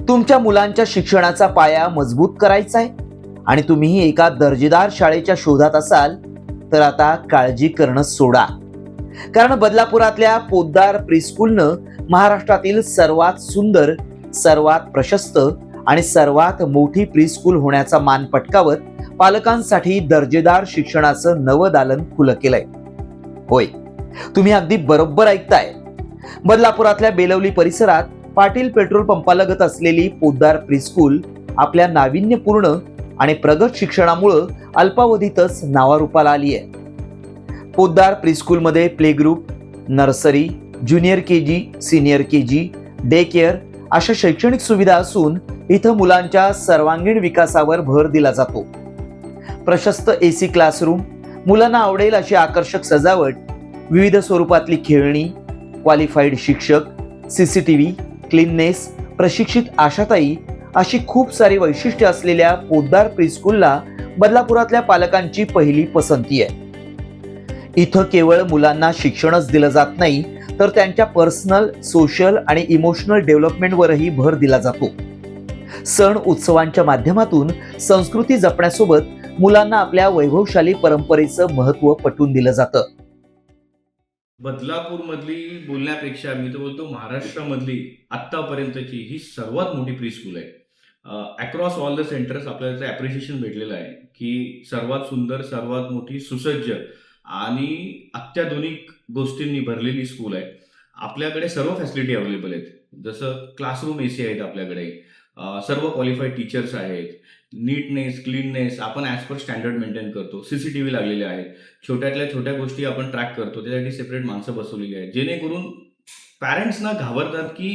तुमच्या मुलांच्या शिक्षणाचा पाया मजबूत करायचा आहे आणि तुम्हीही एका दर्जेदार शाळेच्या शोधात असाल तर आता काळजी करणं सोडा. कारण बदलापुरातल्या पोद्दार प्रीस्कूलनं महाराष्ट्रातील सर्वात सुंदर, सर्वात प्रशस्त आणि सर्वात मोठी प्रीस्कूल होण्याचा मान पटकावत पालकांसाठी दर्जेदार शिक्षणाचं नवं दालन खुलं केलंय. होय, तुम्ही अगदी बरोबर ऐकताय. बदलापुरातल्या बेलवली परिसरात पाटील पेट्रोल पंपालगत असलेली पोद्दार प्रीस्कूल आपल्या नाविन्यपूर्ण आणि प्रगत शिक्षणामुळे अल्पावधीतच नावारूपाला आली आहे. पोद्दार प्रीस्कूलमध्ये play group, nursery, junior KG, senior KG, day care अशा शैक्षणिक सुविधा असून इथं मुलांच्या सर्वांगीण विकासावर भर दिला जातो. प्रशस्त एसी क्लासरूम, मुलांना आवडेल अशी आकर्षक सजावट, विविध स्वरूपातली खेळणी, क्वालिफाईड शिक्षक, सीसीटीव्ही, क्लीननेस, प्रशिक्षित आशाताई अशी खूप सारी वैशिष्ट्ये असलेल्या पोद्दार प्रीस्कूलला बदलापुरातल्या पालकांची पहिली पसंती आहे. इथं केवळ मुलांना शिक्षणच दिलं जात नाही तर त्यांच्या पर्सनल, सोशल आणि इमोशनल डेव्हलपमेंटवरही भर दिला जातो. सण उत्सवांच्या माध्यमातून संस्कृती जपण्यासोबत मुलांना आपल्या वैभवशाली परंपरेचं महत्त्व पटवून दिलं जातं. बदलापूर मधली बोलण्यापेक्षा मी तर बोलतो महाराष्ट्रामधली आत्तापर्यंतची ही सर्वात मोठी प्री स्कूल आहे. अक्रॉस ऑल द सेंटर्स आपल्याला ॲप्रिशिएशन भेटलेलं आहे की सर्वात सुंदर, सर्वात मोठी, सुसज्ज आणि अत्याधुनिक गोष्टींनी भरलेली स्कूल आहे. आपल्याकडे सर्व फॅसिलिटी अवेलेबल आहेत. जसं क्लासरूम एसी आहेत आपल्याकडे, सर्व क्वालिफाईड टीचर्स आहेत, नीटनेस, क्लीननेस आपण ॲज पर स्टँडर्ड मेंटेन करतो, सीसीटीव्ही लागलेले आहेत, छोट्यातल्या छोट्या गोष्टी आपण ट्रॅक करतो, त्यासाठी सेपरेट माणसं बसवलेली आहेत, जेणेकरून पॅरेंट्सना घाबरतात की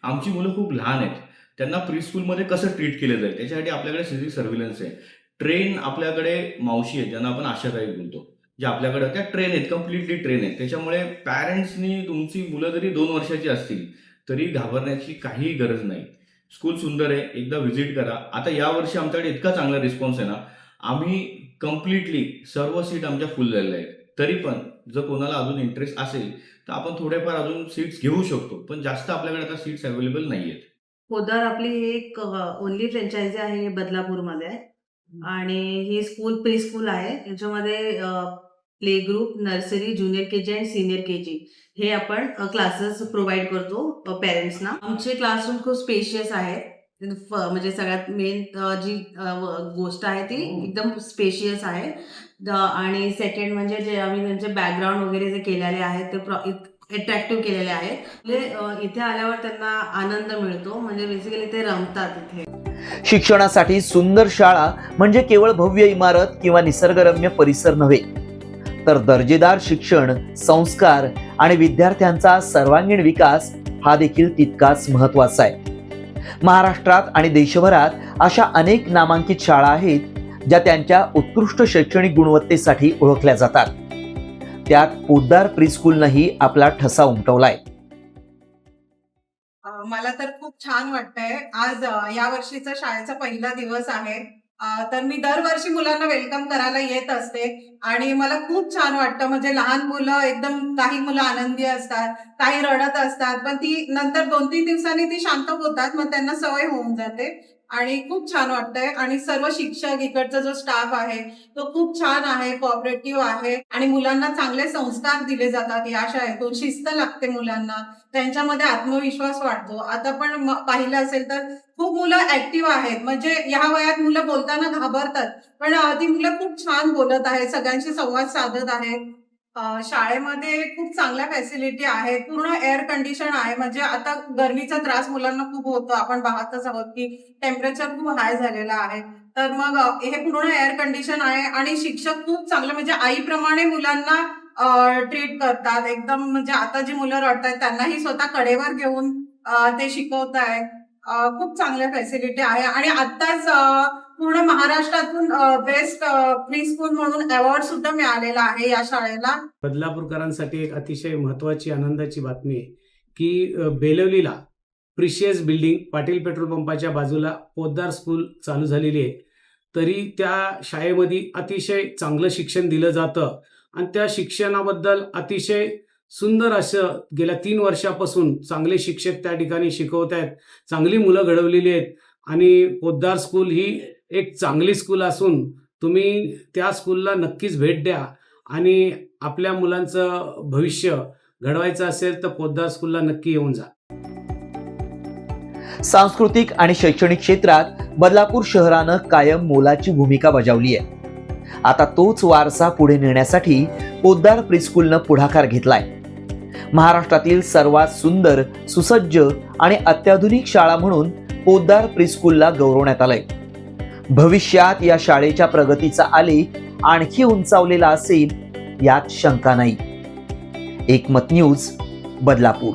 आमची मुलं खूप लहान आहेत, त्यांना प्री स्कूलमध्ये कसं ट्रीट केलं जाईल, त्याच्यासाठी आपल्याकडे सीसी सर्व्हिलन्स आहे. ट्रेन आपल्याकडे मावशी आहेत ज्यांना आपण आशाताई बोलतो, जे आपल्याकडे त्या ट्रेन आहेत, कम्प्लिटली ट्रेन आहेत. त्याच्यामुळे पॅरेंट्सनी तुमची मुलं जरी 2 वर्षाची असतील तरी घाबरण्याची काही गरज नाही. स्कूल सुंदर आहे, एकदा व्हिजिट करा. आता यावर्षी आमच्याकडे इतका चांगला रिस्पॉन्स आहे ना, आम्ही कम्प्लिटली सर्व सीट आमच्या फुल झालेल्या आहेत. तरी पण जर कोणाला अजून इंटरेस्ट असेल तर आपण थोडेफार अजून सीट्स घेऊ शकतो, पण जास्त आपल्याकडे आता सीट्स अवेलेबल नाही आहेत. पोद्दार आपली एक ओनली फ्रँचायझी आहे बदलापूरमध्ये आणि ही स्कूल प्री स्कूल आहे. याच्यामध्ये play group, nursery, junior KG आणि सिनियर केजी हे आपण क्लासेस प्रोव्हाइड करतो पेरेंट्सना. आमचे क्लासरूम खूप स्पेशियस आहे. म्हणजे सगळ्यात मेन जी गोष्ट आहे ती एकदम स्पेशियस आहे. आणि सेकंड म्हणजे जे आम्ही त्यांचे बॅकग्राऊंड वगैरे जे केलेले आहेत ते अट्रॅक्टिव्ह केलेले आहेत. म्हणजे इथे आल्यावर त्यांना आनंद मिळतो, म्हणजे बेसिकली ते रमतात इथे. शिक्षणासाठी सुंदर शाळा म्हणजे केवळ भव्य इमारत किंवा निसर्गरम्य परिसर नव्हे, तर दर्जेदार शिक्षण, संस्कार आणि विद्यार्थ्यांचा सर्वांगीण विकास हा देखील तितकाच महत्त्वाचा आहे. महाराष्ट्रात आणि देशभरात अशा अनेक नामांकित शाळा आहेत ज्या त्यांच्या उत्कृष्ट शैक्षणिक गुणवत्तेसाठी ओळखल्या जातात. त्यात पोद्दार प्रीस्कूलनंही आपला ठसा उमटवलाय. मला तर खूप छान वाटतंय. आज या वर्षीचा शाळेचा पहिला दिवस आहे. तर मी दरवर्षी मुलांना वेलकम करायला येत असते आणि मला खूप छान वाटतं. म्हणजे लहान मुलं एकदम, काही मुलं आनंदी असतात, काही रडत असतात, पण ती नंतर 2-3 दिवसांनी ती शांत होतात, मग त्यांना सवय होऊन जाते आणि खूप छान वाटतंय. आणि सर्व शिक्षक, इकडचा जो स्टाफ आहे तो खूप छान आहे, कोऑपरेटिव्ह आहे आणि मुलांना चांगले संस्कार दिले जातात. या शाळेतून शिस्त लागते मुलांना, त्यांच्यामध्ये आत्मविश्वास वाढतो. आता पण पाहिलं असेल तर खूप मुलं ऍक्टिव्ह आहेत. म्हणजे या वयात मुलं बोलताना घाबरतात, पण ती मुलं खूप छान बोलत आहेत, सगळ्यांशी संवाद साधत आहेत. शाळेमध्ये खूप चांगल्या फॅसिलिटी आहेत. पूर्ण एअर कंडिशन आहे. म्हणजे आता गरमीचा त्रास मुलांना खूप होतो. आपण पाहतच आहोत की टेम्परेचर खूप हाय झालेलं आहे. तर मग हे पूर्ण एअर कंडिशन आहे आणि शिक्षक खूप चांगले, म्हणजे आईप्रमाणे मुलांना ट्रीट करतात एकदम. म्हणजे आता जी मुलं रडतायत त्यांनाही स्वतः कडेवर घेऊन ते शिकवतायत. खूप चांगल्या फॅसिलिटी आहे आणि आत्ताच पूर्ण महाराष्ट्रातून बेस्ट प्री स्कूल म्हणून अवॉर्ड सुद्धा मिळालेला आहे या शाळेला. बदलापूरकरांसाठी एक अतिशय महत्त्वाची, आनंदाची बातमी आहे की बेलवलीला प्रिशियस बिल्डिंग, पाटील पेट्रोल पंपाच्या बाजूला पोद्दार स्कूल चालू झालेली आहे. तरी त्या शाळेमध्ये अतिशय चांगलं शिक्षण दिलं जातं आणि त्या शिक्षणाबद्दल अतिशय सुंदर असं गेल्या 3 वर्षापासून चांगले शिक्षक त्या ठिकाणी शिकवत आहेत, चांगली मुलं घडवलेली आहेत आणि पोद्दार स्कूल ही एक चांगली स्कूल असून तुम्ही त्या स्कूलला नक्कीच भेट द्या आणि आपल्या मुलांचं भविष्य घडवायचं असेल तर पोद्दार स्कूलला नक्की येऊन जा. सांस्कृतिक आणि शैक्षणिक क्षेत्रात बदलापूर शहरानं कायम मोलाची भूमिका बजावली आहे. आता तोच वारसा पुढे नेण्यासाठी पोद्दार प्रीस्कूलनं पुढाकार घेतलाय. महाराष्ट्रातील सर्वात सुंदर, सुसज्ज आणि अत्याधुनिक शाळा म्हणून पोद्दार प्रीस्कूलला गौरवण्यात आलंय. भविष्यात या शाळेच्या प्रगतीचा आलेख आणखी उंचावलेला असेल यात शंका नाही. एकमत न्यूज, बदलापूर.